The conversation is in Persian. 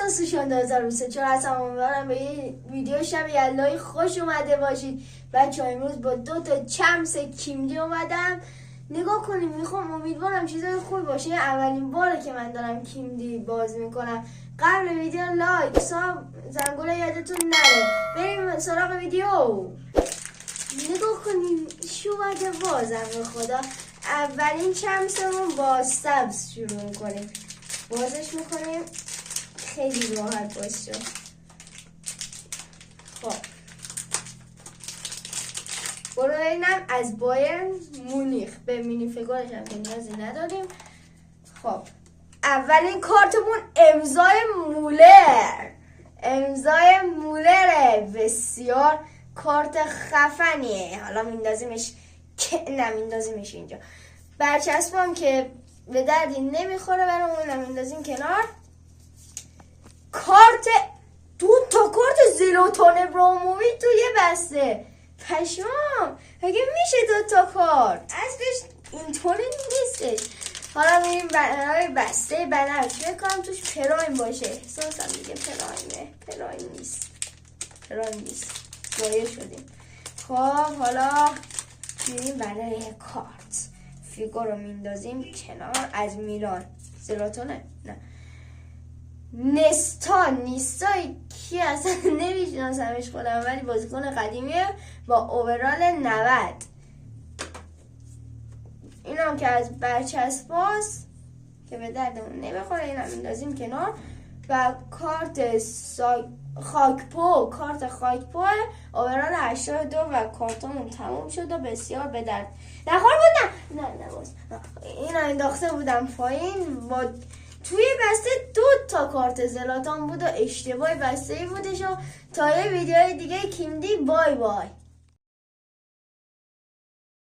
سال سوشان 2024 هستم. امیدوارم به این ویدیو شب یلدایی خوش اومده باشید. بچه امروز با 2 تا چمس کیمدی اومدم. نگاه کنیم، میخوام امیدوارم چیزای خوب باشه. این اولین باره که من دارم کیمدی باز میکنم. قبل ویدیو لایک زنگوله یادتون نره. بریم سراغ ویدیو. نگاه کنیم شو اومده بازم به خدا. اولین چمسمون با سبز شروع میکنیم. بازش میکنیم خیلی راحت باشه. خب برو ببینم از بایرن مونیخ. به مینی فگارش هم که نیازی نداریم. خب اولین کارتمون امضای مولره. بسیار کارت خفنیه. حالا میندازیمش نمیندازیمش اینجا. برچسبم که به دردی نمیخوره، برامون میندازیم کنار. کارت 2 تا کارت زلاتان ابراهیموویچ تو یه بسته. پشمام اگه میشه 2 تا کارت اصلش اینطوری نیستش. حالا میریم برای بسته بنفش. بکنم توش پرایم باشه. احساسم دیگه پرایم نیست. ضایع شدیم. خب حالا میریم برای کارت. فیگو رو میندازیم کنار. از میلان زلاتانه؟ نه نیستای کی اصلا نمیشناسمش خودم، ولی بازیکن قدیمیه با اوورال 90. اینم که از برچسباست که به دردمون نمیخوره. اینم میندازیم کنار. و کارت خاکپو اوورال 82 و کارتمون تموم شد و بسیار به درد نخور بود. نه باز این انداخته بودم پایین. با توی بسته 2 تا کارت زلاتان بود و اشتباه بسته ای بودش. و تا یه ویدیوهای دیگه کیمدی. بای